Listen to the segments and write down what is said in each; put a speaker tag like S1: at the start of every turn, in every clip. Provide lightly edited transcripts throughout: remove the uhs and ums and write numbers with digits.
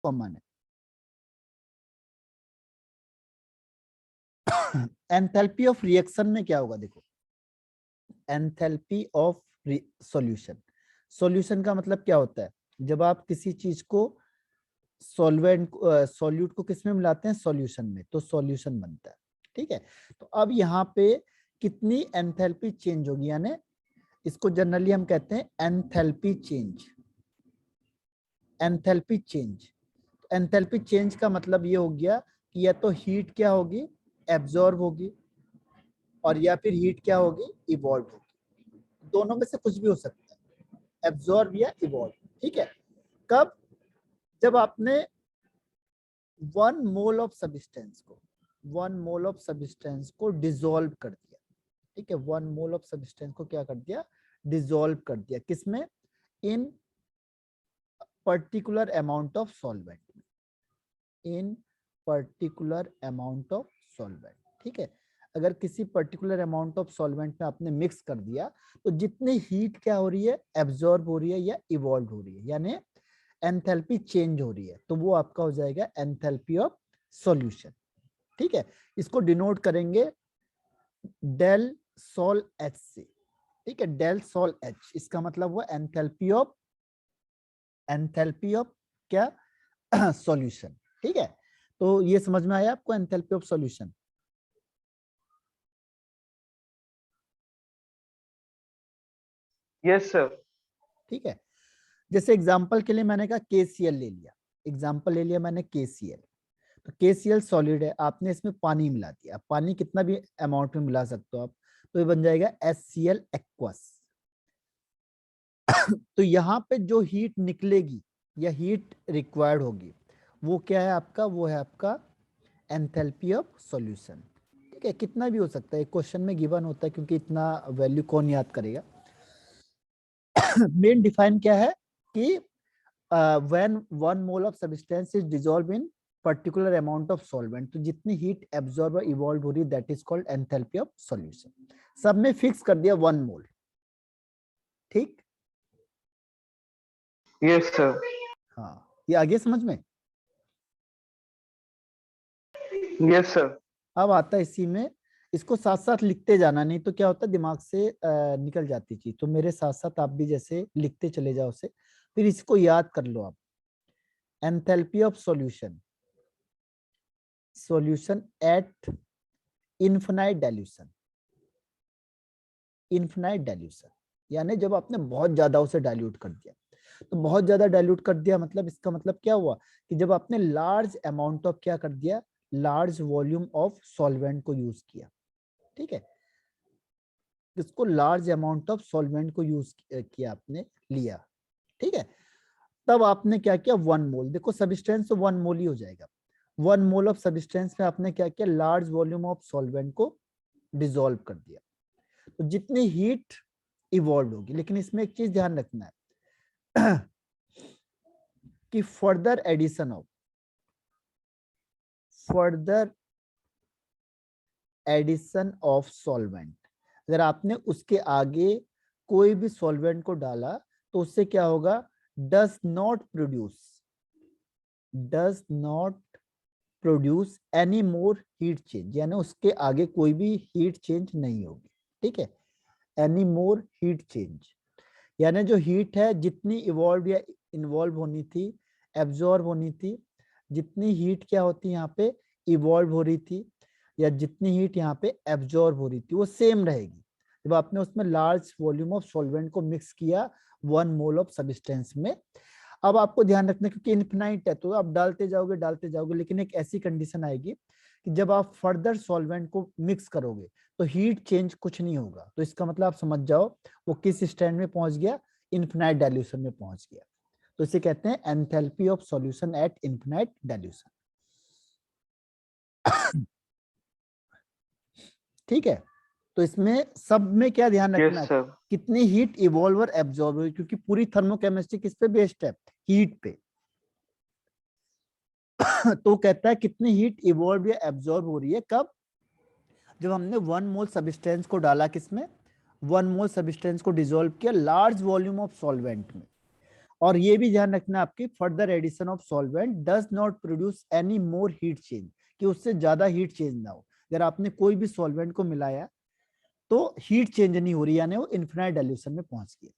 S1: Common है। Enthalpy of reaction में क्या होगा, देखो एंथैल्पी ऑफ सॉल्यूशन। सॉल्यूशन का मतलब क्या होता है, जब आप किसी चीज को सॉल्वेंट सॉल्यूट को किस में मिलाते हैं, सॉल्यूशन में, तो सॉल्यूशन बनता है। ठीक है, तो अब यहाँ पे कितनी एंथैल्पी चेंज होगी, यानी इसको जनरली हम कहते हैं enthalpy change. Enthalpy change, enthalpy change का मतलब ये हो गया कि या तो हीट क्या होगी, एब्जॉर्ब होगी, और या फिर हीट क्या होगी, इवॉल्व होगी। दोनों में से कुछ भी हो सकता है, एब्जॉर्ब या इवॉल्व। ठीक है, कब, जब आपने 1 मोल ऑफ सब्सटेंस को 1 मोल ऑफ सब्सटेंस को डिसॉल्व कर दिया। ठीक है, 1 मोल ऑफ सब्सटेंस को क्या कर दिया, डिसॉल्व कर दिया, किसमें, इन particular amount of solvent, in particular amount of solvent. ठीक है, अगर किसी पर्टिकुलर अमाउंट ऑफ सॉल्वेंट में आपने मिक्स कर दिया, तो जितनी हीट क्या हो रही है, एब्जॉर्ब हो रही है या इवॉल्व हो रही है, यानी एंथैल्पी चेंज हो रही है, तो वो आपका हो जाएगा एंथैल्पी ऑफ सॉल्यूशन। ठीक है, इसको डिनोट करेंगे डेल सोल एच से। ठीक है, डेल सोल एच, इसका मतलब हुआ एंथैल्पी ऑफ क्या, सॉल्यूशन। ठीक है, तो ये समझ में आया आपको enthalpy of solution.
S2: Yes sir.
S1: ठीक है, जैसे एग्जांपल के लिए मैंने कहा KCl ले लिया, एग्जांपल ले लिया मैंने KCl, तो KCl सॉलिड है, आपने इसमें पानी मिला दिया, पानी कितना भी अमाउंट में मिला सकते हो आप, तो ये बन जाएगा HCl एक्वस। तो यहाँ पे जो हीट निकलेगी या हीट रिक्वायर्ड होगी, वो क्या है आपका, वो है आपका एंथैल्पी ऑफ सॉल्यूशन। ठीक है, कितना भी हो सकता है, क्वेश्चन में गिवन होता है, क्योंकि इतना वैल्यू कौन याद करेगा। मेन डिफाइन क्या है कि when 1 mole of substance is dissolve in particular amount of solvent, तो जितनी हीट एब्जॉर्ब और इवॉल्व हो रही है, that is called enthalpy of solution. सब में फिक्स कर दिया 1 मोल। ठीक,
S2: यस सर।
S1: हाँ, ये आगे समझ में।
S2: Yes sir.
S1: अब आता है इसी में, इसको साथ साथ लिखते जाना, नहीं तो क्या होता है दिमाग से निकल जाती चीज, तो मेरे साथ साथ आप भी जैसे लिखते चले जाओ उसे, फिर इसको याद कर लो आप। Enthalpy of solution, solution at infinite dilution, infinite dilution, यानी जब आपने बहुत ज्यादा उसे डाइल्यूट कर दिया, तो बहुत ज्यादा डाइल्यूट कर दिया मतलब इसका मतलब क्या हुआ कि जब आपने लार्ज अमाउंट ऑफ क्या कर दिया, लार्ज वॉल्यूम ऑफ सॉल्वेंट को यूज किया। ठीक है, इसको लार्ज अमाउंट ऑफ सॉल्वेंट को यूज किया आपने, लिया। ठीक है, तब आपने क्या किया, 1 मोल, देखो सब्सटेंस तो 1 मोल ही हो जाएगा, 1 मोल ऑफ सब्सटेंस में आपने क्या किया, लार्ज वॉल्यूम ऑफ सॉल्वेंट को डिसॉल्व कर दिया, तो जितनी हीट इवॉल्व होगी, लेकिन इसमें एक चीज ध्यान रखना है कि फर्दर एडिशन ऑफ सॉल्वेंट, अगर आपने उसके आगे कोई भी सॉल्वेंट को डाला, तो उससे क्या होगा, does not produce any more heat change, यानी उसके आगे कोई भी हीट चेंज नहीं होगी। ठीक है, एनी मोर हीट चेंज, यानी जो हीट है जितनी इवॉल्व या इन्वॉल्व होनी थी, एब्जॉर्ब होनी थी, जितनी हीट क्या होती है यहाँ पे, इवॉल्व हो रही थी, या जितनी हीट यहाँ पे एब्जॉर्ब हो रही थी, वो सेम रहेगी जब आपने उसमें लार्ज वॉल्यूम ऑफ सॉल्वेंट को मिक्स किया 1 मोल ऑफ सब्सटेंस में। अब आपको ध्यान रखना, क्योंकि इनफिनाइट है तो आप डालते जाओगे, लेकिन एक ऐसी कंडीशन आएगी कि जब आप फर्दर सॉल्वेंट को मिक्स करोगे, तो हीट चेंज कुछ नहीं होगा, तो इसका मतलब आप समझ जाओ वो किस स्टैंड में पहुंच गया, इनफिनाइट डाइल्यूशन में पहुंच गया। तो इसे कहते हैं enthalpy of solution at infinite dilution. ठीक है, तो इसमें सब में क्या ध्यान रखना
S2: यस
S1: है,
S2: सर।
S1: कितनी हीट इवॉल्व और एब्जॉर्ब हुई, क्योंकि पूरी थर्मोकेमिस्ट्री किस पे बेस्ड है, हीट पे। तो कहता है कितनी हीट इवॉल्व या एब्जॉर्ब हो रही है, कब, जब हमने 1 मोल सब्सटेंस को डाला किसमें, 1 मोल सब्सटेंस को डिसॉल्व किया लार्ज वॉल्यूम ऑफ सॉल्वेंट में, और ये भी ध्यान रखना आपकी, further addition of solvent does not produce any more heat change, कि उससे ज्यादा हीट चेंज ना हो। अगर आपने कोई भी सॉल्वेंट को मिलाया तो हीट चेंज नहीं हो रही, यानी वो इन्फिनाइट डाइल्यूशन में पहुंच गया।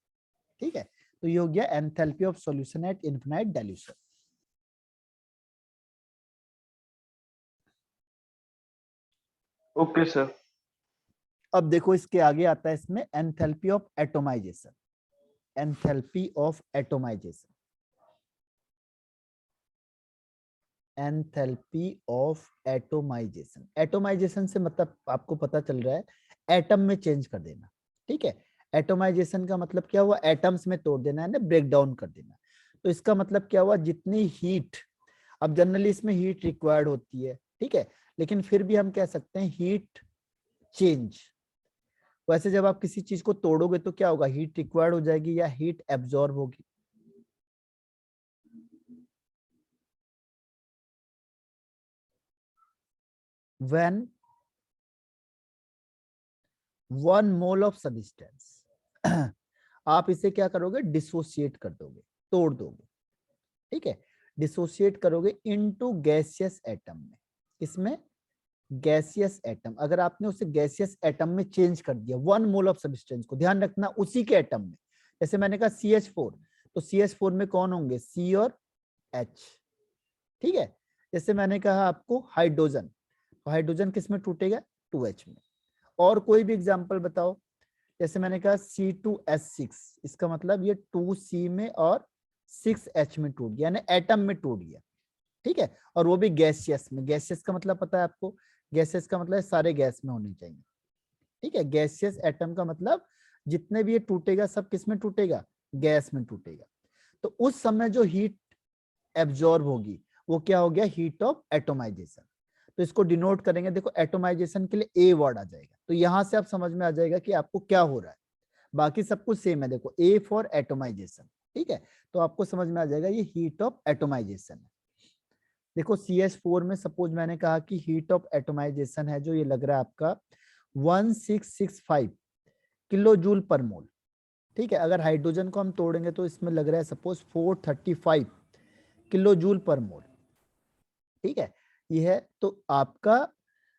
S1: ठीक है, तो ये हो गया enthalpy of solution at infinite dilution.
S2: Okay sir.
S1: अब देखो इसके आगे आता है इसमें enthalpy of atomization. Enthalpy of atomization, enthalpy of atomization. Atomisation से मतलब आपको पता चल रहा है एटम में चेंज कर देना। ठीक है, एटोमाइजेशन का मतलब क्या हुआ, एटम्स में तोड़ देना है ना, ब्रेक डाउन कर देना। तो इसका मतलब क्या हुआ, जितनी हीट, अब जनरली इसमें हीट रिक्वायर्ड होती है, ठीक है, लेकिन फिर भी हम कह सकते हैं हीट चेंज। वैसे जब आप किसी चीज को तोड़ोगे तो क्या होगा, हीट रिक्वायर्ड हो जाएगी या हीट एब्जॉर्ब होगी। व्हेन 1 मोल ऑफ सब्सटेंस आप इसे क्या करोगे, डिसोसिएट कर दोगे, तोड़ दोगे। ठीक है, डिसोसिएट करोगे इनटू गैसियस एटम में। इसमें गैसियस एटम, अगर आपने उसे गैसियस एटम में चेंज कर दिया 1 मोल ऑफ सब्सटेंस को, ध्यान रखना उसी के एटम में। जैसे मैंने कहा CH4, तो CH4 में कौन होंगे, C और H। ठीक है, जैसे मैंने कहा आपको हाइड्रोजन, तो हाइड्रोजन किस में टूटेगा, 2H में। और कोई भी एग्जांपल बताओ, जैसे मैंने कहा C2H6, इसका मतलब ये 2C में और 6H में टूट गया, यानी एटम में टूट गया। ठीक है, और वो भी गैसियस में। गैसियस का मतलब पता है आपको, गैसियस का मतलब सारे गैस में होने चाहिए। ठीक है, गैसियस एटम का मतलब जितने भी ये टूटेगा सब किस में टूटेगा, गैस में टूटेगा। तो उस समय जो हीट एब्जॉर्ब होगी वो क्या हो गया, हीट ऑफ एटोमाइजेशन। तो इसको डिनोट करेंगे, देखो एटोमाइजेशन के लिए ए वर्ड आ जाएगा, तो यहां से आप समझ में आ जाएगा कि आपको क्या हो रहा है। बाकी सब कुछ सेम है, देखो ए फॉर एटोमाइजेशन। ठीक है, तो आपको समझ में आ जाएगा ये हीट ऑफ एटोमाइजेशन है। देखो CH4 में सपोज मैंने कहा कि हीट ऑफ एटोमाइजेशन है जो ये लग रहा है आपका 1665 किलो जूल पर मोल। ठीक है, अगर हाइड्रोजन को हम तोड़ेंगे तो इसमें लग रहा है suppose 435 kilo joule per mole. ठीक है, ये है तो आपका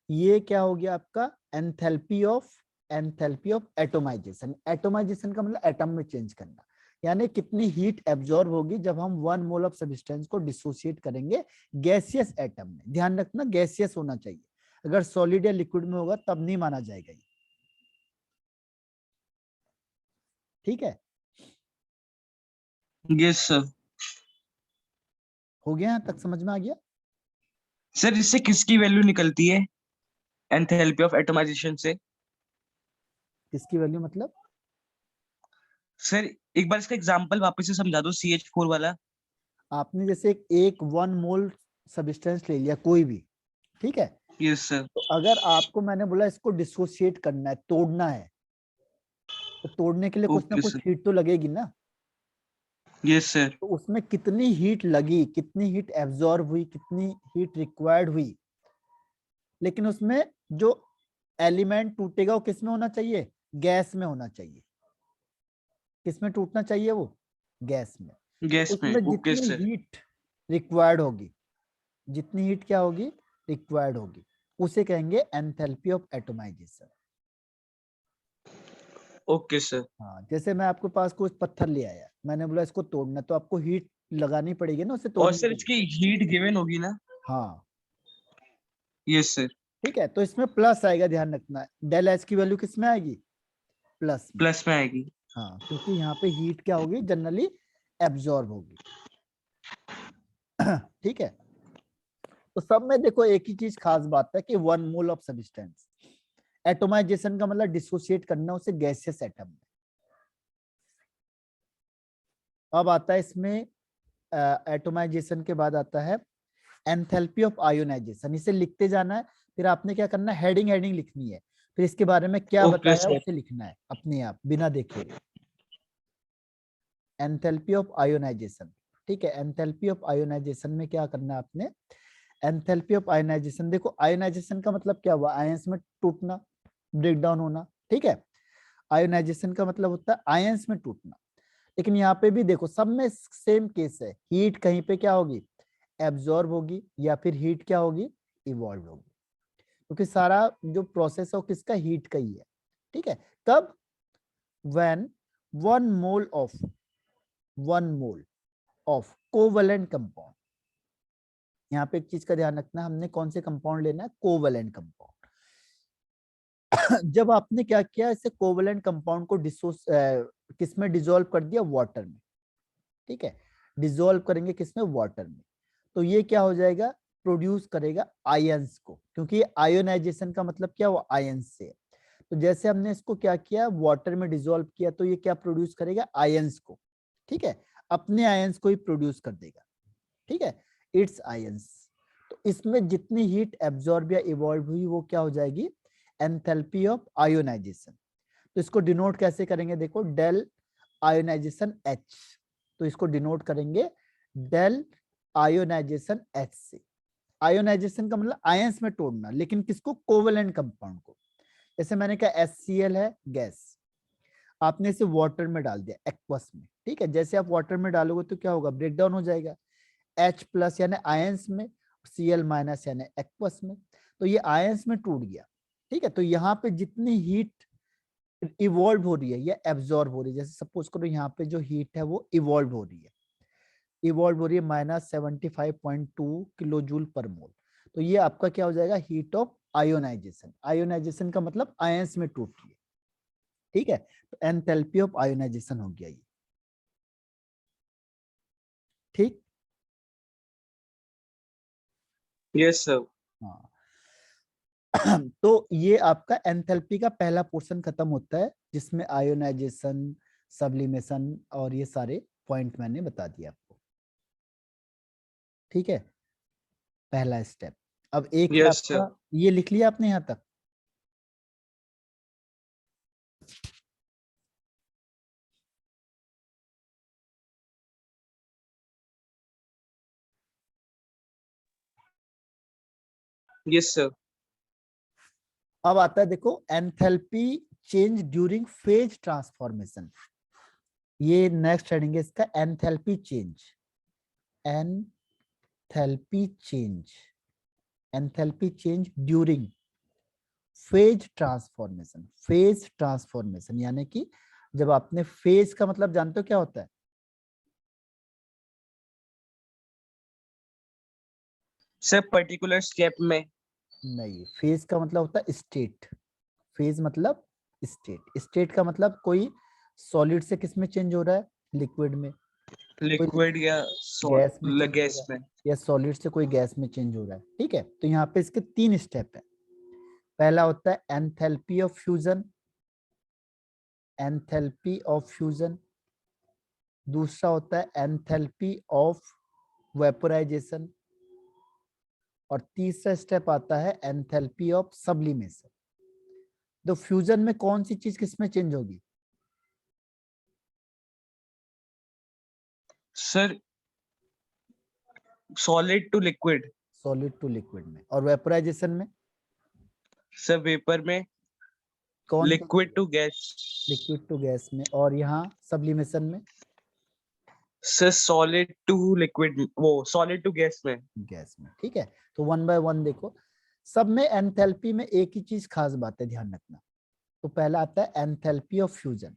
S1: ये क्या हो गया, आपका एंथैल्पी ऑफ एटोमाइजेशन। एटोमाइजेशन का मतलब एटम में चेंज करना, यानी कितनी हीट एब्जॉर्ब होगी जब हम 1 मोल ऑफ सब्सटेंस को डिसोसिएट करेंगे गैसियस एटम में। ध्यान रखना गैसियस होना चाहिए, अगर सॉलिड या लिक्विड में होगा तब नहीं माना जाएगा ये। ठीक है,
S3: यस सर।
S1: हो गया, यहाँ तक समझ में आ गया।
S3: सर इससे किसकी वैल्यू निकलती है एंथैल्पी ऑफ एटमाइजेशन से?
S1: किसकी वैल्यू मतलब,
S3: सर एक बार इसका एग्जांपल वापस से समझा दो, CH4 वाला।
S1: आपने जैसे एक 1 मोल सब्सटेंस ले लिया कोई भी, ठीक है,
S3: यस सर।
S1: तो अगर आपको मैंने बोला इसको डिसोसिएट करना है, तोड़ना है, तो तोड़ने के लिए कुछ ना
S3: ओके
S1: कुछ
S3: सर।
S1: हीट तो लगेगी ना।
S3: Yes sir.
S1: तो उसमें कितनी हीट लगी, कितनी हीट एब्जॉर्ब हुई, कितनी हीट रिक्वायर्ड हुई, लेकिन उसमें जो एलिमेंट टूटेगा वो किस में होना चाहिए, गैस में होना चाहिए। किस में टूटना चाहिए वो, गैस में। तो
S3: गैस में,
S1: उसमें
S3: ओके
S1: जितनी
S3: सर।
S1: हीट रिक्वायर्ड होगी, जितनी हीट क्या होगी, रिक्वायर्ड होगी, उसे कहेंगे enthalpy of atomization.
S3: Okay sir.
S1: हाँ, जैसे मैं आपके पास कुछ पत्थर ले आया, मैंने बोला इसको तोड़ना, तो आपको हीट लगानी पड़ेगी ना उसे
S3: और
S1: तोड़ने
S3: सर
S1: के लिए।
S3: इसकी हीट गिवन होगी ना?
S1: हाँ,
S3: यस सर।
S1: ठीक है, तो इसमें प्लस आएगा, ध्यान रखना डेल एच की वैल्यू किस में आएगी, प्लस में।
S3: प्लस में आएगी।
S1: हाँ, क्योंकि यहाँ पे हीट क्या होगी, जनरली एब्जॉर्ब होगी। ठीक है, तो सब में देखो एक ही चीज खास बात है कि 1 मोल ऑफ सब्सटेंस, एटोमाइजेशन का मतलब डिसोसिएट करना उसे गैसियस एटम में। अब आता है इसमें एटोमाइजेशन के बाद आता है एंथैल्पी ऑफ आयोनाइजेशन। इसे लिखते जाना है, फिर आपने क्या करना है, हेडिंग हेडिंग लिखनी है, फिर इसके बारे में क्या
S3: ओके
S1: बताया
S3: सर।
S1: उसे लिखना है अपने आप बिना देखे हुए। एंथैल्पी ऑफ आयोनाइजेशन, ठीक है, एंथैल्पी ऑफ आयोनाइजेशन में क्या करना है आपने, एंथैल्पी ऑफ आयोनाइजेशन, देखो आयोनाइजेशन का मतलब क्या हुआ, आयंस में टूटना, ब्रेक डाउन होना। ठीक है, आयोनाइजेशन का मतलब होता है आयंस में टूटना। लेकिन यहाँ पे भी देखो सब में सेम केस है, हीट कहीं पे क्या होगी, एब्जॉर्ब होगी, या फिर हीट क्या होगी, इवॉल्व होगी, क्योंकि सारा जो प्रोसेस है वो किसका, हीट का ही है। ठीक है, कब, when 1 mole of covalent compound, यहाँ पे एक चीज का ध्यान रखना, हमने कौन से कंपाउंड लेना है, कोवेलेंट कंपाउंड। जब आपने क्या किया, इसे कोवेलेंट कंपाउंड को किसमें डिसॉल्व कर दिया, वाटर में। ठीक है, डिसॉल्व करेंगे किसमें, वाटर में, तो ये क्या हो जाएगा, प्रोड्यूस करेगा आयंस को, क्योंकि आयोनाइजेशन का मतलब क्या हुआ, आयंस से। तो जैसे हमने इसको क्या किया, वाटर में डिसॉल्व किया, तो ये क्या प्रोड्यूस करेगा, आयंस को। ठीक है, अपने आयंस को ही प्रोड्यूस कर देगा। ठीक है, इट्स आयंस। तो इसमें जितनी हीट एब्जॉर्ब या इवॉल्व हुई वो क्या हो जाएगी, एंथैल्पी ऑफ आयोनाइजेशन। तो इसको डिनोट कैसे करेंगे, देखो डेल आयोनाइजेशन H, तो इसको डिनोट करेंगे डेल आयोनाइजेशन H से। आयोनाइजेशन का मतलब आयंस में तोड़ना, लेकिन किसको, कोवेलेंट कंपाउंड को। जैसे मैंने कहा HCl है गैस, आपने इसे वाटर में डाल दिया, एक्वस में। ठीक है, जैसे आप वाटर में डालोगे तो क्या होगा, ब्रेक डाउन हो जाएगा, H प्लस यानी आयंस में, Cl माइनस यानी एक्वस में, तो ये आयंस में टूट गया। ठीक है, तो यहाँ पे जितनी हीट इवॉल्व हो रही है या एब्जॉर्ब हो रही है, जैसे सपोज करो यहाँ पे जो हीट है वो इवॉल्व हो रही है, -75.2 किलो जूल पर मोल, तो ये आपका क्या हो जाएगा, हीट ऑफ आयोनाइजेशन। आयोनाइजेशन का मतलब आयंस में टूट रही है। ठीक है, तो एंथैल्पी ऑफ आयोनाइजेशन हो गया ये। ठीक,
S3: यस सर।
S1: हाँ। तो ये आपका एंथैल्पी का पहला पोर्शन खत्म होता है, जिसमें आयोनाइजेशन, सब्लिमेशन और ये सारे पॉइंट मैंने बता दिया आपको। ठीक है, पहला स्टेप। अब एक है
S3: यस सर।
S1: आपका, ये लिख लिया आपने यहाँ तक,
S3: यस सर।
S1: अब आता है देखो enthalpy change during phase transformation. ये नेक्स्ट हेडिंग है इसका, enthalpy change. Enthalpy change, enthalpy change during phase transformation. Phase transformation यानी कि जब आपने फेज का मतलब जानते हो क्या होता है,
S3: सर पर्टिकुलर स्टेप में।
S1: नहीं, फेज का मतलब होता है स्टेट। फेज मतलब स्टेट, स्टेट का मतलब कोई सॉलिड से किस में चेंज हो रहा है, लिक्विड में, कोई
S3: लिक्विड या
S1: गैस में चेंज हो
S3: गैस
S1: रहा है,
S3: में।
S1: या सॉलिड से कोई गैस में चेंज हो रहा है। ठीक है, तो यहाँ पे इसके 3 स्टेप है। पहला होता है enthalpy of fusion, enthalpy of fusion. दूसरा होता है एंथैल्पी ऑफ वेपोराइजेशन, और तीसरा स्टेप आता है एंथैल्पी ऑफ सब्लिमेशन। तो फ्यूजन में कौन सी चीज किसमें चेंज होगी,
S3: sir solid to liquid.
S1: Solid to liquid में। और वेपोराइजेशन में
S3: सर वेपर में
S1: कौन,
S3: liquid to gas.
S1: Liquid to gas में। और यहाँ सब्लिमेशन में
S3: सर सॉलिड टू लिक्विड, वो सॉलिड टू गैस में।
S1: गैस में। ठीक है, तो 1 बाय 1 देखो, सब में एंथैल्पी में एक ही चीज खास बात है, ध्यान रखना। तो पहला आता है एंथैल्पी ऑफ फ्यूजन।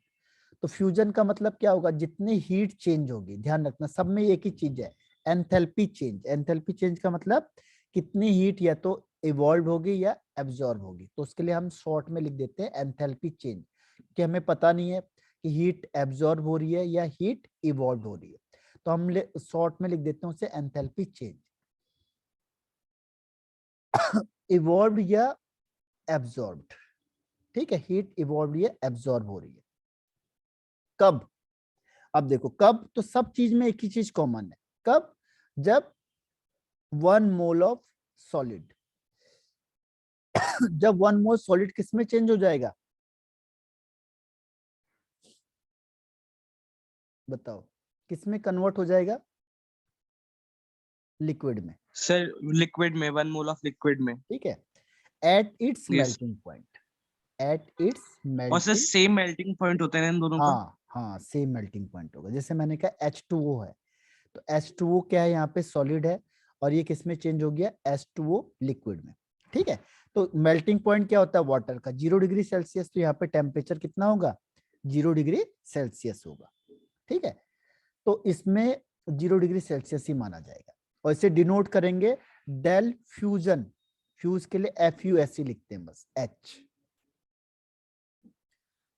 S1: तो फ्यूजन का मतलब क्या होगा, जितनी हीट चेंज होगी, ध्यान रखना सब में एक ही चीज है, एंथैल्पी चेंज। एंथैल्पी चेंज का मतलब कितनी हीट या तो इवॉल्व होगी या एब्जॉर्ब होगी। तो उसके लिए हम शॉर्ट में लिख देते हैं एंथैल्पी चेंज, कि हमें पता नहीं है कि हीट एब्जॉर्ब हो रही है या हीट इवॉल्व हो रही है, तो हम शॉर्ट में लिख देते हैं उसे एंथैल्पी चेंज। इवॉल्व या एब्जॉर्ब्ड। ठीक है, हीट इवॉल्व या एब्जॉर्ब हो रही है कब, अब देखो कब, तो सब चीज में एक ही चीज कॉमन है, कब, जब 1 मोल ऑफ सॉलिड, जब 1 मोल सॉलिड किस में चेंज हो जाएगा, बताओ किस में कन्वर्ट हो जाएगा, लिक्विड में।
S3: सर लिक्विड में, 1 मोल ऑफ लिक्विड में।
S1: ठीक है, at its
S3: yes.
S1: Melting point, at its
S3: और sir
S1: melting,
S3: same melting point होते हैं इन दोनों का।
S1: हाँ हाँ सेम मेल्टिंग पॉइंट होगा। जैसे मैंने कहा H2O है, तो H2O क्या है, यहाँ पे सॉलिड है और ये किस में चेंज हो गया, H2O लिक्विड में। ठीक है, तो मेल्टिंग पॉइंट क्या होता है वाटर का, 0 डिग्री सेल्सियस, तो यहाँ पे टेम्परेचर कितना होगा, 0 डिग्री सेल्सियस होगा। ठीक है, तो इसमें 0 डिग्री सेल्सियस ही माना जाएगा। और इसे डिनोट करेंगे डेल फ्यूजन, फ्यूज के लिए FUSE लिखते हैं बस H।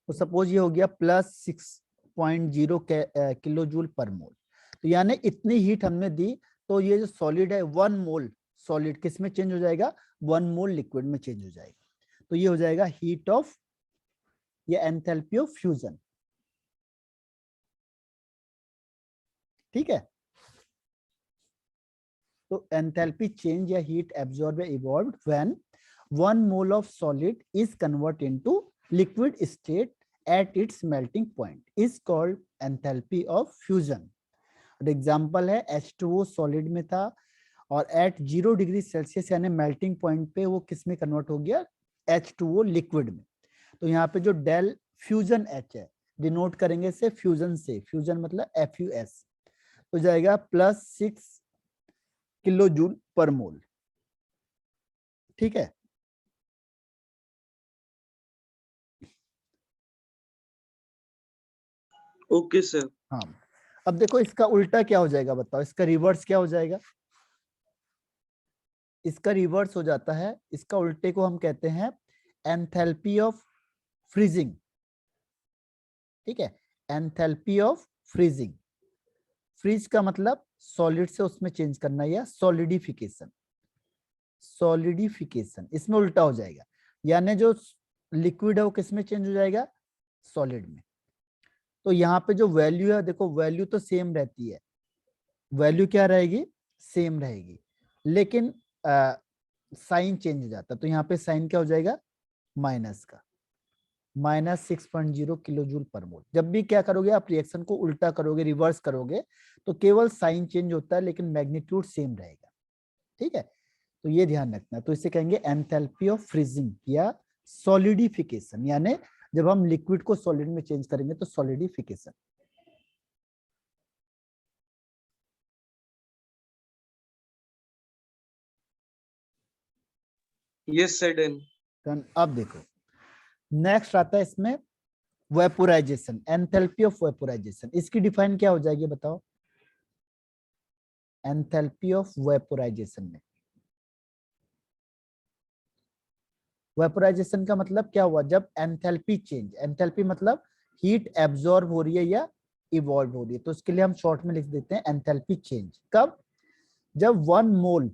S1: तो सपोज ये हो गया +6.0 किलो जूल पर मोल। तो यानी इतनी हीट हमने दी, तो ये जो सॉलिड है 1 मोल सॉलिड किस में चेंज हो जाएगा, 1 मोल लिक्विड में चेंज हो जाएगा। तो ये हो जाएगा हीट ऑफ या एंथैल्पी ऑफ फ्यूजन। ठीक है, तो एंथैल्पी चेंज या हीट एब्जॉर्ब या evolved when 1 mole of solid is convert into liquid state at its melting point is called enthalpy of fusion। Example है H2O सॉलिड में था और एट 0 डिग्री सेल्सियस यानी मेल्टिंग पॉइंट पे वो किस में कन्वर्ट हो गया, H2O लिक्विड में। तो यहाँ पे जो डेल फ्यूजन H है, डिनोट करेंगे से फ्यूजन से, फ्यूजन मतलब FUS, हो जाएगा +6 किलो जूल पर मोल। ठीक है,
S3: ओके सर।
S1: हाँ अब देखो इसका उल्टा क्या हो जाएगा, बताओ इसका रिवर्स क्या हो जाएगा। इसका रिवर्स हो जाता है, इसका उल्टे को हम कहते हैं एंथैल्पी ऑफ फ्रीजिंग। ठीक है, एंथैल्पी ऑफ फ्रीजिंग, फ्रीज का मतलब सॉलिड से उसमें चेंज करना या सॉलिडिफिकेशन, सॉलिडिफिकेशन इसमें उल्टा हो जाएगा। यानी जो लिक्विड है वो किस में चेंज हो जाएगा, सॉलिड में। तो यहाँ पे जो वैल्यू है देखो, वैल्यू तो सेम रहती है, वैल्यू क्या रहेगी, सेम रहेगी, लेकिन साइन चेंज हो जाता है। तो यहाँ पे साइन क्या हो जाएगा, माइनस का, -6.0 किलो जूल पर मोल। जब भी क्या करोगे आप रिएक्शन को उल्टा करोगे, रिवर्स करोगे, तो केवल साइन चेंज होता है लेकिन मैग्नीट्यूड सेम रहेगा। ठीक है, तो ये ध्यान रखना। तो इसे कहेंगे एंथैल्पी ऑफ फ्रीजिंग या सॉलिडिफिकेशन, यानी जब हम लिक्विड को सॉलिड में चेंज करेंगे तो सॉलिडिफिकेशन।
S3: Yes sir, done.
S1: अब देखो नेक्स्ट आता है इसमें वेपोराइजेशन, एंथैल्पी ऑफ वेपोराइजेशन। इसकी डिफाइन क्या हो जाएगी बताओ, एंथैल्पी ऑफ वेपोराइजेशन में, वेपोराइजेशन का मतलब क्या हुआ, जब एंथैल्पी चेंज, एंथैल्पी मतलब हीट एब्जॉर्ब हो रही है या इवॉल्व हो रही है, तो उसके लिए हम शॉर्ट में लिख देते हैं एंथैल्पी चेंज। कब, जब 1 मोल,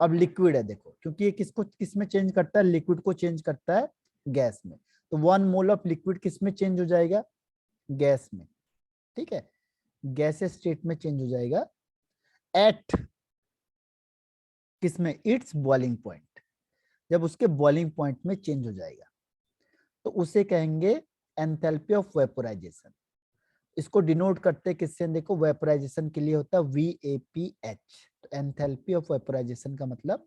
S1: अब लिक्विड है देखो, क्योंकि ये किसको किस में चेंज करता है, लिक्विड को चेंज करता है गैस में। तो 1 मोल ऑफ लिक्विड किस में चेंज हो जाएगा, गैस में। ठीक है, गैस स्टेट में चेंज हो जाएगा एट किसमें, इट्स बॉइलिंग पॉइंट, जब उसके बॉइलिंग पॉइंट में चेंज हो जाएगा तो उसे कहेंगे एंथैल्पी ऑफ वेपोराइजेशन। इसको डिनोट करते हैं किससे, देखो वेपोराइजेशन के लिए होता है VAPH। तो एंथैल्पी ऑफ वेपोराइजेशन का मतलब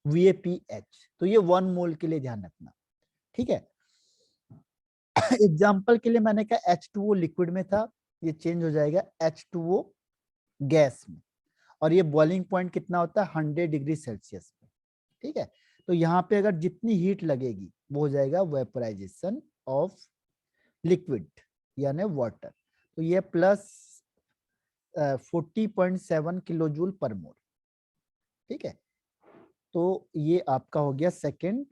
S1: VAPH। तो ये 1 मोल के लिए ध्यान रखना। ठीक है, एग्जाम्पल के लिए मैंने कहा H2O लिक्विड में था, ये चेंज हो जाएगा H2O गैस में, और ये बॉइलिंग पॉइंट कितना होता है, 100 डिग्री सेल्सियस पे। ठीक है, तो यहाँ पे अगर जितनी हीट लगेगी वो हो जाएगा वेपोराइजेशन ऑफ लिक्विड यानी वाटर। तो ये +40.7 किलो जूल पर मोल। ठीक है, तो ये आपका हो गया second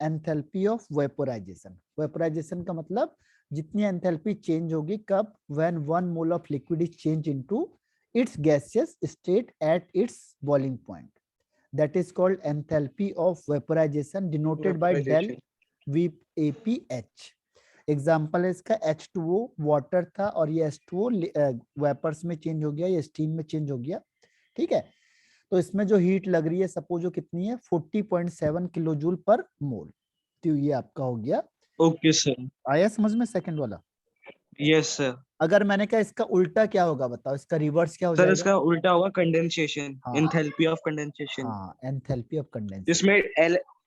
S1: enthalpy of vaporisation. Vaporisation का मतलब जितनी एंथैल्पी चेंज होगी, कब, when 1 mole of liquid is change into its gaseous state at its boiling point, that is called enthalpy of vaporization denoted by del VAPH। Example है इसका H2O water था और ये H2O वेपर्स में change हो गया, ये स्टीम में चेंज हो गया। ठीक है, तो इसमें जो हीट लग रही है सपोज वो कितनी है, 40.7 किलो जूल पर मोल। तो ये आपका हो गया।
S3: Okay sir.
S1: आया समझ में सेकंड वाला।
S3: Yes sir.
S1: अगर मैंने कहा इसका उल्टा क्या होगा बताओ, इसका रिवर्स क्या हो
S3: सर
S1: जाएगा।
S3: इसका उल्टा होगा कंडेंसेशन,
S1: हाँ।
S3: एंथैल्पी ऑफ कंडेंसेशन,
S1: हाँ, एंथैल्पी ऑफ कंडेंसेशन।
S3: जिसमें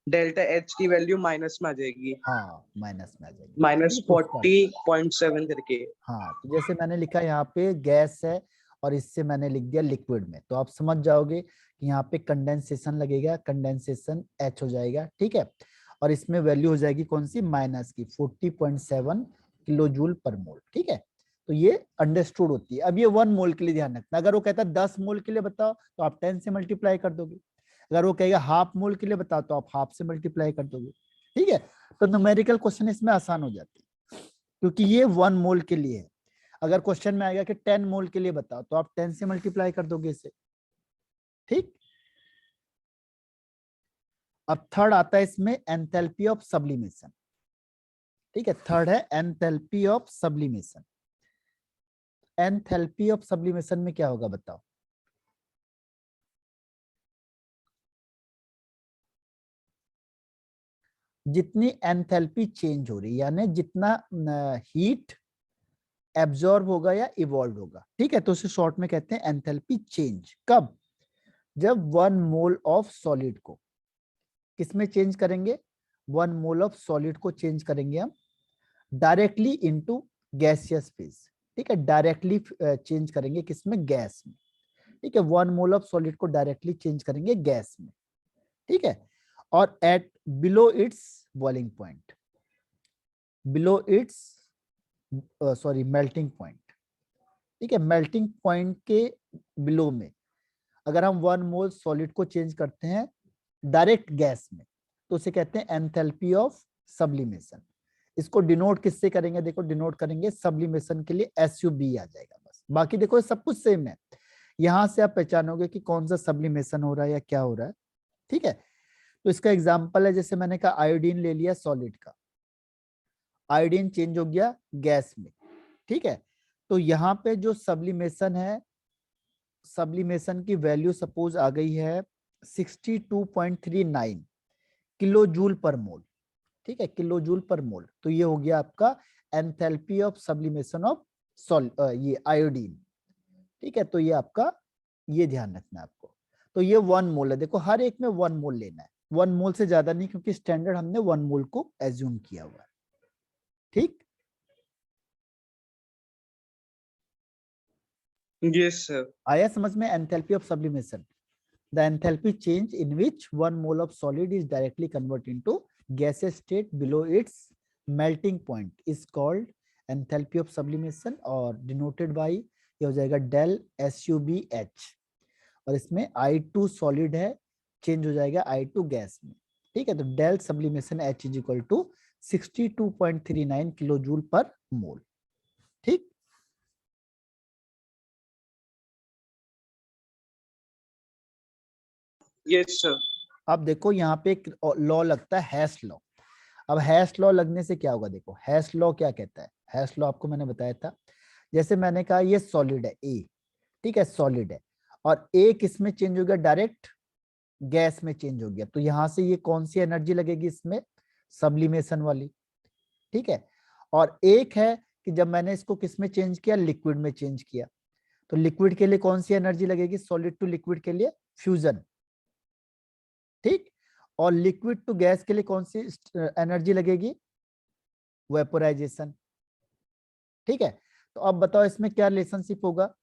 S3: डेल्टा एच की वैल्यू माइनस में आ जाएगी,
S1: हाँ माइनस में आ जाएगी,
S3: माइनस
S1: ठीक है, तो उसका
S3: 40.7 करके।
S1: हाँ, तो जैसे मैंने लिखा यहाँ पे गैस है और इससे मैंने लिख दिया लिक्विड में, तो आप समझ जाओगे कि यहाँ पे कंडेंसेशन लगेगा, कंडेंसेशन एच हो जाएगा, ठीक है, और इसमें वैल्यू हो जाएगी कौन सी, माइनस की 40.7 किलो जूल पर मोल, ठीक है। तो ये अंडरस्टूड होती है। अब ये 1 मोल के लिए ध्यान रखना, अगर वो कहता है 10 मोल के लिए बताओ तो आप 10 से मल्टीप्लाई कर दोगे, अगर वो कहेगा हाफ मोल के लिए बताओ तो आप हाफ से मल्टीप्लाई कर दोगे, ठीक है। तो न्यूमेरिकल क्वेश्चन इसमें आसान हो जाती है क्योंकि ये 1 मोल के लिए है। अगर क्वेश्चन में आएगा कि 10 मोल के लिए बताओ तो आप 10 से मल्टीप्लाई कर दोगे इसे, ठीक। अब थर्ड आता है इसमें एंथैल्पी ऑफ सब्लिमेशन, ठीक है, थर्ड है enthalpy of sublimation. Enthalpy of sublimation में क्या होगा बताओ, जितनी एंथैल्पी चेंज हो रही है यानी जितना हीट एब्जॉर्ब होगा या इवॉल्व होगा, ठीक है, तो उसे शॉर्ट में कहते हैं एंथैल्पी चेंज। कब, जब 1 मोल ऑफ सॉलिड को किसमें चेंज करेंगे, 1 मोल ऑफ सॉलिड को चेंज करेंगे हम डायरेक्टली इनटू गैसियस फेज, ठीक है, डायरेक्टली चेंज करेंगे किसमें, गैस में, ठीक है, 1 मोल ऑफ सॉलिड को डायरेक्टली चेंज करेंगे गैस में, ठीक है, और at below its boiling point, below its sorry melting point, ठीक है, मेल्टिंग पॉइंट के बिलो में अगर हम 1 मोल सॉलिड को चेंज करते हैं डायरेक्ट गैस में तो उसे कहते हैं एंथैल्पी ऑफ सब्लिमेशन। इसको डिनोट किससे करेंगे, देखो डिनोट करेंगे सब्लिमेशन के लिए SUB आ जाएगा बस, बाकी देखो सब कुछ सेम है, यहां से आप पहचानोगे कि कौन सा सब्लिमेशन हो रहा है या क्या हो रहा है, ठीक है। तो इसका एग्जांपल है, जैसे मैंने कहा आयोडीन ले लिया सॉलिड का, आयोडीन चेंज हो गया गैस में, ठीक है, तो यहाँ पे जो सब्लिमेशन है, सब्लिमेशन की वैल्यू सपोज आ गई है 62.39 किलो जूल पर मोल, ठीक है, किलो जूल पर मोल, तो ये हो गया आपका एंथैल्पी ऑफ सब्लिमेशन ऑफ ये आयोडीन, ठीक है, तो ये आपका, ये ध्यान रखना है आपको। तो ये 1 मोल है, देखो हर एक में 1 मोल लेना है, 1 मोल से ज्यादा नहीं क्योंकि स्टैंडर्ड हमने 1 मोल को एज्यूम किया हुआ है, ठीक।
S3: Yes sir.
S1: आया समझ में enthalpy of sublimation, the enthalpy change in which 1 mole of solid is directly converted into gaseous state below its melting point is called enthalpy of sublimation और denoted by ये हो जाएगा del SUBH, और इसमें I2 solid है, change हो जाएगा I2 gas में, ठीक है, तो del sublimation H is equal to 62.39 kilo joule per mole, ठीक।
S3: Yes sir.
S1: अब देखो यहाँ पे एक लॉ लगता है हैश लॉ। अब हैश लॉ लगने से क्या होगा, देखो हैश लॉ क्या कहता है, हैश लॉ आपको मैंने बताया था, जैसे मैंने कहा ये सॉलिड है ए, ठीक है, सॉलिड है और ए किसमें चेंज हो गया, डायरेक्ट गैस में चेंज हो गया, तो यहां से ये कौन सी एनर्जी लगेगी इसमें, सब्लिमेशन वाली, ठीक है। और एक है कि जब मैंने इसको किसमें चेंज किया, लिक्विड में चेंज किया, तो लिक्विड के लिए कौन सी एनर्जी लगेगी, सॉलिड टू लिक्विड के लिए फ्यूजन, ठीक, और लिक्विड टू गैस के लिए कौन सी एनर्जी लगेगी, वेपोराइजेशन, ठीक है। तो अब बताओ इसमें क्या रिलेशनशिप होगा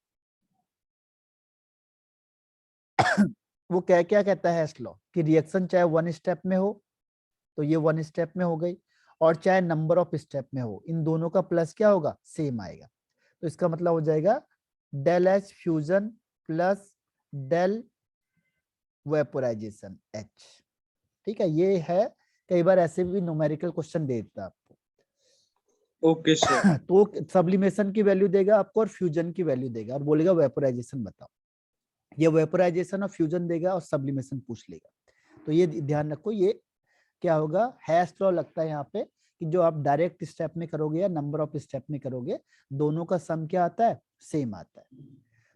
S1: वो क्या क्या कहता है हैश लॉ कि रिएक्शन चाहे 1 स्टेप में हो तो ये 1 स्टेप में हो गई, और चाहे नंबर ऑफ स्टेप में हो, इन दोनों का प्लस क्या होगा, सेम आएगा, तो इसका मतलब हो जाएगा del H fusion plus del vaporization H, ठीक है, ये है, कई बार ऐसे भी न्यूमेरिकल क्वेश्चन दे देता है आपको।
S3: Okay sir.
S1: तो सब्लिमेशन की वैल्यू देगा आपको और फ्यूजन की वैल्यू देगा और बोलेगा वेपोराइजेशन बताओ, ये वेपोराइजेशन और फ्यूजन देगा और सब्लिमेशन पूछ लेगा, तो ये ध्यान रखो, ये क्या होगा, हैश लॉ लगता है यहाँ पे कि जो आप डायरेक्ट स्टेप में करोगे या नंबर ऑफ स्टेप में करोगे दोनों का सम क्या आता है, सेम आता है,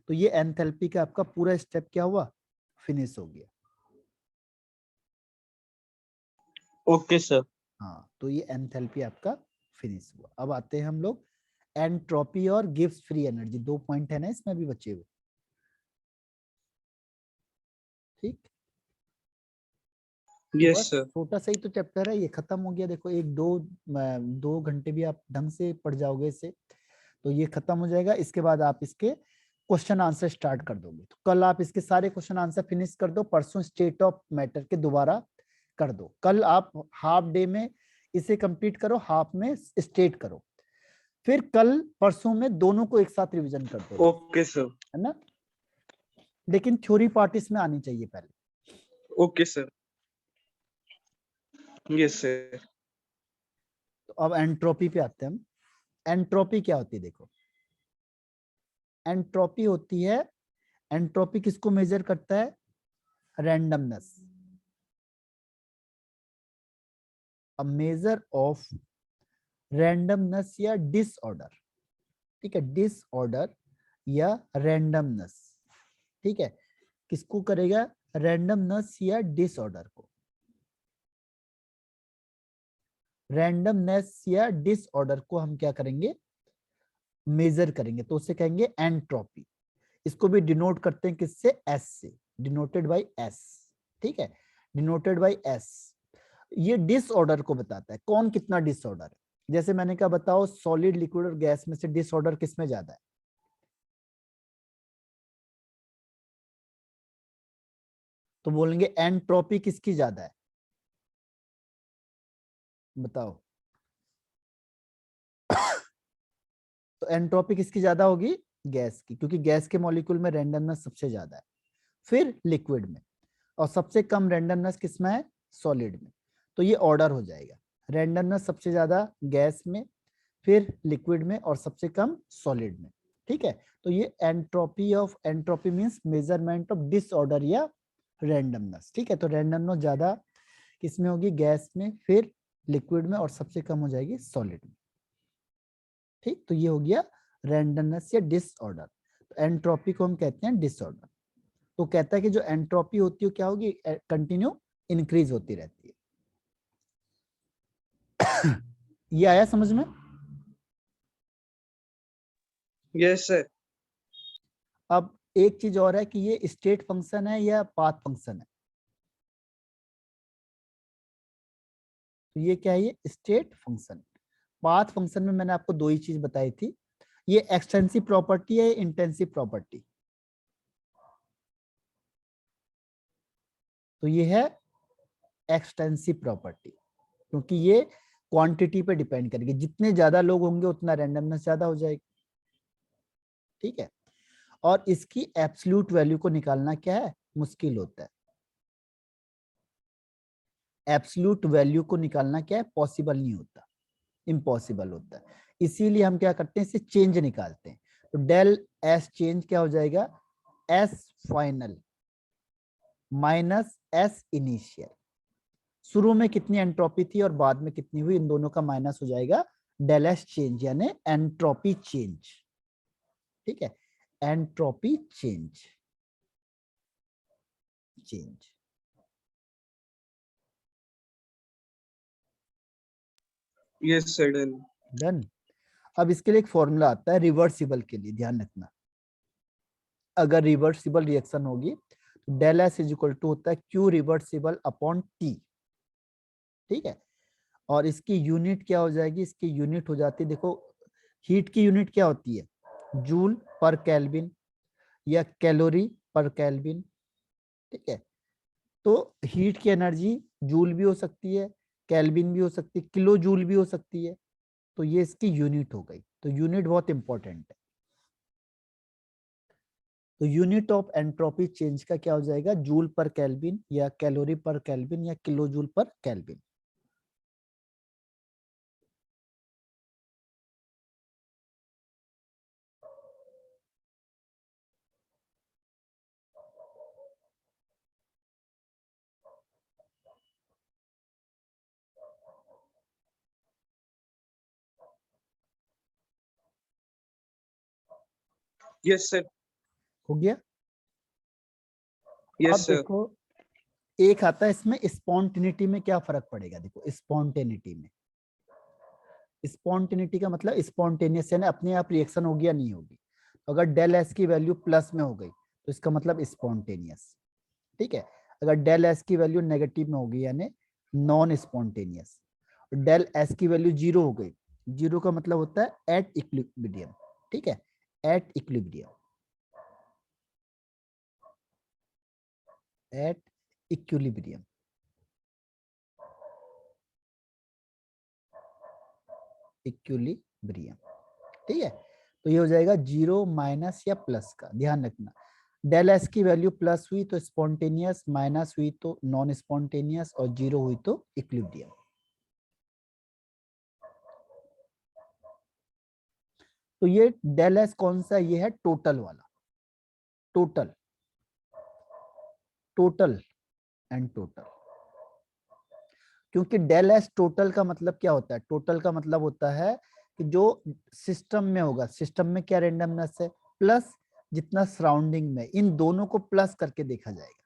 S1: तो ये एंथैल्पी का आपका पूरा स्टेप क्या हुआ, फिनिश हो गया।
S3: Okay sir.
S1: हाँ, तो ये एंथैल्पी आपका फिनिश हुआ। अब आते हैं हम लोग एंट्रोपी और गिब्स फ्री एनर्जी, 2 पॉइंट है ना इसमें भी बचे हुए, ठीक।
S3: Yes,
S1: बस
S3: sir.
S1: छोटा सा ही तो चैप्टर है, ये खत्म हो गया। देखो एक दो घंटे भी आप ढंग से पढ़ जाओगे इसे तो ये खत्म हो जाएगा। इसके बाद आप इसके क्वेश्चन आंसर स्टार्ट कर दोगे। तो कल आप इसके सारे क्वेश्चन आंसर फिनिश कर दो, परसों स्टेट ऑफ मैटर के दोबारा कर दो। कल आप हाफ डे में इसे कंप्लीट करो, हाफ में स्टेट करो, फिर कल परसों में दोनों को एक साथ रिवीजन कर दो।
S3: Okay, sir.
S1: है ना? लेकिन थ्योरी पार्ट इसमें आनी चाहिए पहले।
S3: Okay, sir. Yes, sir.
S1: तो अब एंट्रोपी पे आते हैं हम। एंट्रोपी क्या होती है? देखो एंट्रोपी होती है, एंट्रोपी किसको मेजर करता है? Randomness. A measure of randomness या डिसऑर्डर। ठीक है, डिसऑर्डर या रैंडमनेस। ठीक है, किसको करेगा? रैंडमनेस या डिसऑर्डर को। रैंडमनेस या डिसऑर्डर को हम क्या करेंगे? मेजर करेंगे, तो उसे कहेंगे एंट्रोपी। इसको भी डिनोट करते हैं किससे? एस से, डिनोटेड बाय एस। ठीक है, डिनोटेड बाय एस। ये डिसऑर्डर को बताता है, कौन कितना डिसऑर्डर है। जैसे मैंने कहा बताओ सॉलिड, लिक्विड और गैस में से डिसऑर्डर किसमें ज्यादा है? तो बोलेंगे एंट्रोपी किसकी ज्यादा है? बताओ। तो एंट्रोपी किसकी ज्यादा होगी? गैस की, क्योंकि गैस के मॉलिक्यूल में रैंडमनेस सबसे ज्यादा है। फिर लिक्विड में, और सबसे कम रैंडमनेस किसमें है? सॉलिड में। तो ये ऑर्डर हो जाएगा, रैंडमनेस सबसे ज्यादा गैस में, फिर लिक्विड में, और सबसे कम सॉलिड में। ठीक है, तो ये entropy of, entropy means measurement of disorder या रैंडमनेस। ठीक है, तो रैंडमनेस ज्यादा किसमें होगी? गैस में, फिर लिक्विड में, और सबसे कम हो जाएगी सॉलिड में। ठीक, तो ये हो गया रैंडमनेस या डिसऑर्डर। तो एंट्रोपी को हम कहते हैं डिसऑर्डर। तो कहता है कि जो एंट्रोपी होती है क्या होगी? कंटिन्यू इंक्रीज होती रहती है। ये आया समझ में?
S3: Yes, sir.
S1: अब एक चीज और है कि ये स्टेट फंक्शन है या पाथ फंक्शन है। तो ये क्या है? ये स्टेट फंक्शन। पाथ फंक्शन में मैंने आपको दो ही चीज बताई थी, ये एक्सटेंसिव प्रॉपर्टी है, इंटेंसिव प्रॉपर्टी। तो ये है एक्सटेंसिव प्रॉपर्टी, क्योंकि ये क्वांटिटी पे डिपेंड करेगी, जितने ज्यादा लोग होंगे उतना रैंडमनेस ज्यादा हो जाएगी। ठीक है, और इसकी एब्सोल्यूट वैल्यू को निकालना क्या है? मुश्किल होता है। एब्सोल्यूट वैल्यू को निकालना क्या है? पॉसिबल नहीं होता, इम्पॉसिबल होता है। इसीलिए हम क्या करते हैं? इसे चेंज निकालते हैं। तो डेल एस चेंज क्या हो जाएगा? S final minus S initial. शुरू में कितनी एंट्रोपी थी और बाद में कितनी हुई, इन दोनों का माइनस हो जाएगा डेल एस चेंज, यानी एंट्रोपी चेंज। ठीक है, entropy change, change.
S3: Yes, sir. Done.
S1: Done. अब इसके लिए एक फॉर्मूला आता है रिवर्सिबल के लिए, ध्यान रखना। अगर रिवर्सिबल रिएक्शन होगी तो del S is equal to होता है क्यू रिवर्सिबल अपॉन टी। ठीक है, और इसकी यूनिट क्या हो जाएगी? इसकी यूनिट हो जाती है, देखो हीट की यूनिट क्या होती है? जूल पर केल्विन या कैलोरी पर केल्विन। ठीक है, तो हीट की एनर्जी जूल भी हो सकती है, केल्विन भी हो सकती है, किलो जूल भी हो सकती है। तो ये इसकी यूनिट हो गई। तो यूनिट बहुत इंपॉर्टेंट है। तो यूनिट ऑफ एंट्रोपी चेंज का क्या हो जाएगा? जूल पर केल्विन या कैलोरी पर केल्विन या किलो जूल पर केल्विन।
S3: Yes, sir.
S1: हो गया?
S3: Yes,
S1: अब
S3: sir.
S1: देखो एक आता है इसमें स्पॉन्टेनिटी में क्या फर्क पड़ेगा। देखो स्पॉन्टेनिटी में, स्पॉन्टेनिटी का मतलब स्पॉन्टेनियस यानी अपने आप रिएक्शन होगी या नहीं होगी। तो अगर डेल एस की वैल्यू प्लस में हो गई तो इसका मतलब स्पॉन्टेनियस। ठीक है, अगर डेल एस की वैल्यू नेगेटिव में होगी यानी नॉन स्पॉन्टेनियस, डेल एस की वैल्यू 0 हो गई, 0 का मतलब होता है एट इक्विलिब्रियम, ठीक है, at equilibrium, at equilibrium, equilibrium, ठीक है। तो ये हो जाएगा 0 माइनस या प्लस का, ध्यान रखना डेल एस की वैल्यू प्लस हुई तो स्पॉन्टेनियस, माइनस हुई तो नॉन स्पॉन्टेनियस, और 0 हुई तो इक्विलिब्रियम। तो ये डेल एस कौन सा, ये है टोटल वाला, टोटल, टोटल एंड टोटल। क्योंकि डेल एस टोटल का मतलब क्या होता है, टोटल का मतलब होता है कि जो सिस्टम में होगा, सिस्टम में क्या रेंडमनेस है, प्लस जितना सराउंडिंग में, इन दोनों को प्लस करके देखा जाएगा,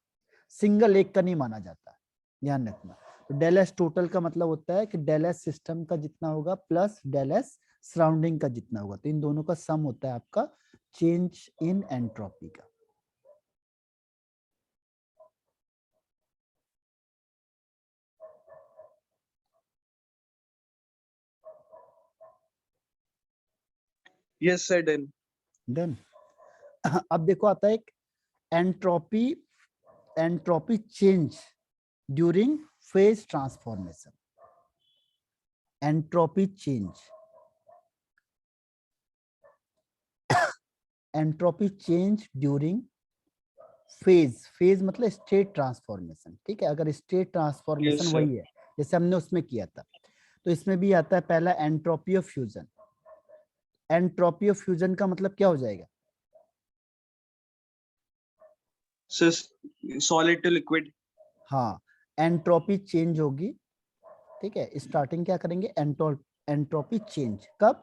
S1: सिंगल एक का नहीं माना जाता, ध्यान रखना। तो डेल एस टोटल का मतलब होता है कि डेल एस सिस्टम का जितना होगा प्लस डेल एस सराउंडिंग का जितना होगा, तो इन दोनों का सम होता है आपका चेंज इन एंट्रोपी का।
S3: Yes, sir, done.
S1: डन। अब देखो आता है एक entropy, entropy change during phase transformation, entropy change, entropy change during phase, phase मतलब स्टेट ट्रांसफॉर्मेशन, ठीक है। अगर स्टेट ट्रांसफॉर्मेशन
S3: Yes, sir.
S1: वही है जैसे हमने उसमें किया था, तो इसमें भी आता है पहला entropy of fusion. Entropy of fusion का मतलब क्या हो जाएगा,
S3: So, solid to liquid.
S1: हाँ, एंट्रोपी चेंज होगी, ठीक है। स्टार्टिंग क्या करेंगे, एंट्रोपी चेंज कब,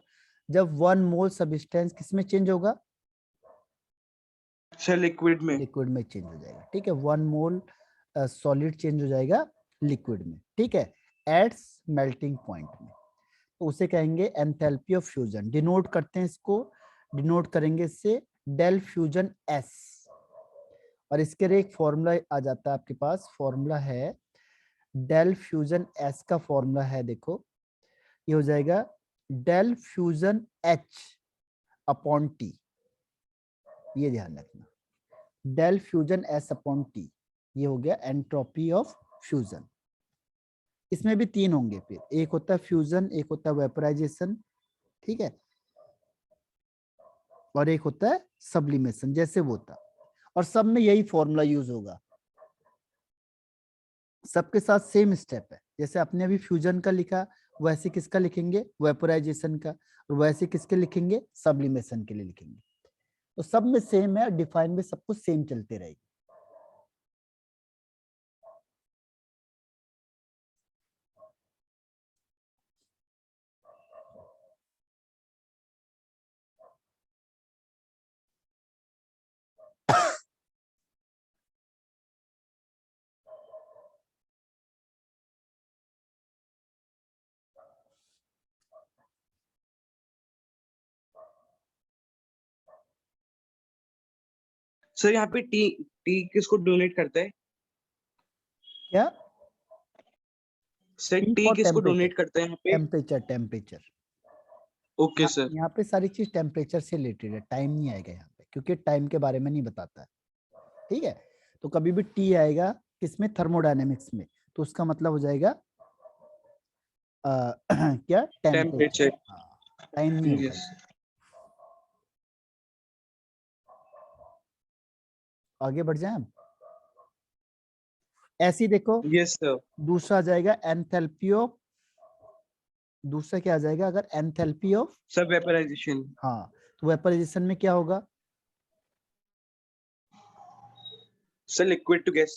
S1: जब 1 मोल सब्सटेंस किसमें चेंज होगा,
S3: Sir, liquid में.
S1: लिक्विड में चेंज हो जाएगा, ठीक है। 1 मोल सॉलिड चेंज हो जाएगा लिक्विड में, ठीक है, एट्स मेल्टिंग पॉइंट में, तो उसे कहेंगे एंथैल्पी ऑफ फ्यूजन। डिनोट करते हैं इसको, डिनोट करेंगे इससे डेल फ्यूजन एस, और इसके लिए एक फॉर्मूला आ जाता है आपके पास, फॉर्मूला है डेल फ्यूजन एस का फॉर्मूला है, देखो ये हो जाएगा del fusion H upon T, ये ध्यान रखना, del fusion S upon T, ये हो गया एंट्रोपी ऑफ फ्यूजन। इसमें भी 3 होंगे फिर, एक होता है फ्यूजन, एक होता है वेपराइजेशन, ठीक है, और एक होता है सब्लिमेशन जैसे वो था, और सब में यही फॉर्मूला यूज होगा, सबके साथ सेम स्टेप है, जैसे आपने अभी फ्यूजन का लिखा वैसे किसका लिखेंगे, वेपराइजेशन का, और वैसे किसके लिखेंगे, सब्लिमेशन के लिए लिखेंगे। तो सब में सेम है, डिफाइन में सब कुछ सेम चलते रहेगी।
S3: Sir, यहाँ पे T किसको डोनेट करता है?
S1: क्या,
S3: Sir,
S1: T
S3: T
S1: फॉर
S3: किसको
S1: टेम्परेचर,
S3: डोनेट करता है यहाँ पे?
S1: Temperature, temperature,
S3: Okay, sir.
S1: यहाँ पे सारी चीज टेम्परेचर से रिलेटेड है, टाइम नहीं आएगा यहाँ पे, क्योंकि टाइम के बारे में नहीं बताता है, ठीक है। तो कभी भी टी आएगा किसमें, थर्मोडायनेमिक्स में, तो उसका मतलब हो जाएगा क्या, टेम्परेचर,
S3: Temperature.
S1: टाइम नहीं होगा।
S3: Yes.
S1: आगे बढ़ जाए हम, ऐसे ही देखो
S3: Yes, sir.
S1: दूसरा आ जाएगा एंथैल्पी ऑफ, दूसरा क्या आ जाएगा अगर एंथैल्पी ऑफ,
S3: Sir, vaporization.
S1: हाँ, तो वेपराइजेशन में क्या होगा,
S3: Sir, liquid to gas.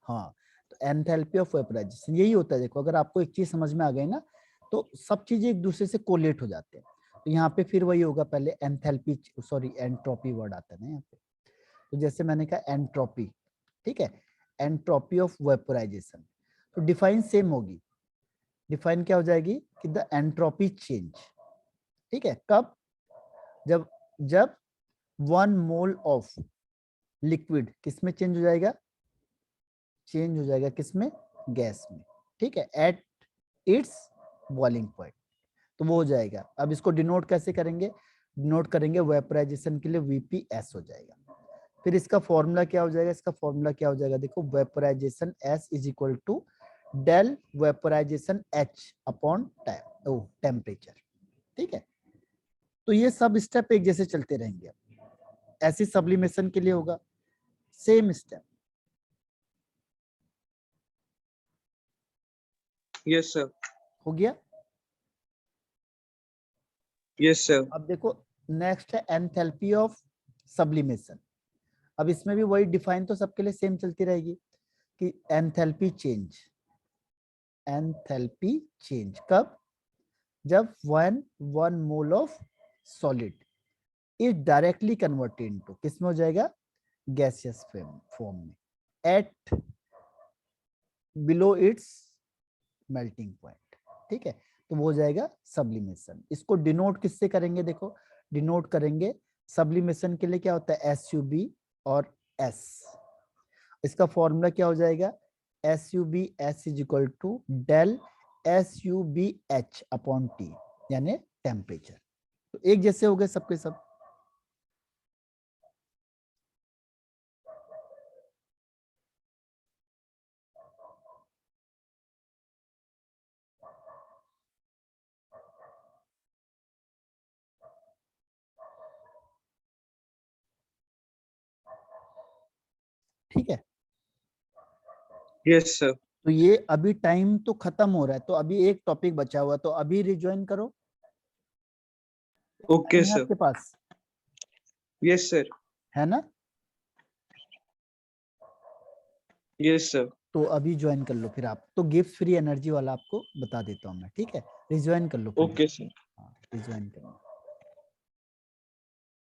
S1: हाँ, तो एंथैल्पी ऑफ वेपराइजेशन यही होता है। देखो अगर आपको एक चीज समझ में आ गई ना, तो सब चीजें एक दूसरे से कोलेट हो जाते हैं। तो यहाँ पे फिर वही होगा, पहले एंथैल्पी, सॉरी एंट्रोपी वर्ड आता है ना यहाँ पे, तो जैसे मैंने कहा एंट्रोपी, ठीक है, एंट्रोपी ऑफ वेपराइजेशन, तो डिफाइन सेम होगी, डिफाइन क्या हो जाएगी कि द एंट्रोपी चेंज, ठीक है, कब, जब जब 1 मोल ऑफ लिक्विड किस में चेंज हो जाएगा, चेंज हो जाएगा किसमें, गैस में, ठीक है, एट इट्स बॉइलिंग पॉइंट, तो वो हो जाएगा। अब इसको डिनोट कैसे करेंगे, डिनोट करेंगे वेपराइजेशन के लिए VPS हो जाएगा। फिर इसका फॉर्मूला क्या हो जाएगा, इसका फॉर्मूला क्या हो जाएगा, देखो vaporization S is equal to del vaporization H upon temperature, ठीक है। तो ये सब स्टेप एक जैसे चलते रहेंगे। ऐसे सब्लिमेशन के लिए होगा सेम स्टेप।
S3: यस सर,
S1: हो गया।
S3: यस सर,
S1: अब देखो नेक्स्ट है एंथैल्पी ऑफ सब्लिमेशन। अब इसमें भी वही डिफाइन तो सबके लिए सेम चलती रहेगी कि एंथैल्पी चेंज, एंथैल्पी चेंज कब, जब one mole of solid is directly converted into, किस में हो जाएगा, गैसियस फॉर्म में, at below its melting point, ठीक है। तो वो हो जाएगा सब्लिमेशन। इसको डिनोट किससे करेंगे, देखो डिनोट करेंगे सब्लिमेशन के लिए क्या होता है, SUB और S। इसका फॉर्मूला क्या हो जाएगा, SUBS is equal to del SUBH upon T, यानी टेम्परेचर। तो एक जैसे हो गए सबके सब। ठीक है,
S3: यस सर,
S1: तो ये अभी टाइम तो खत्म हो रहा है, तो अभी एक टॉपिक बचा हुआ है, तो अभी रिज्वाइन करो।
S3: ओके
S1: टाइम है
S3: सर,
S1: आपके पास,
S3: यस सर,
S1: है ना।
S3: यस सर,
S1: तो अभी ज्वाइन कर लो फिर आप। तो गिफ्ट फ्री एनर्जी वाला आपको बता देता हूँ मैं, ठीक है, रिज्वाइन कर लो फिर।
S3: Okay sir.
S1: हाँ, रिज्वाइन कर लो।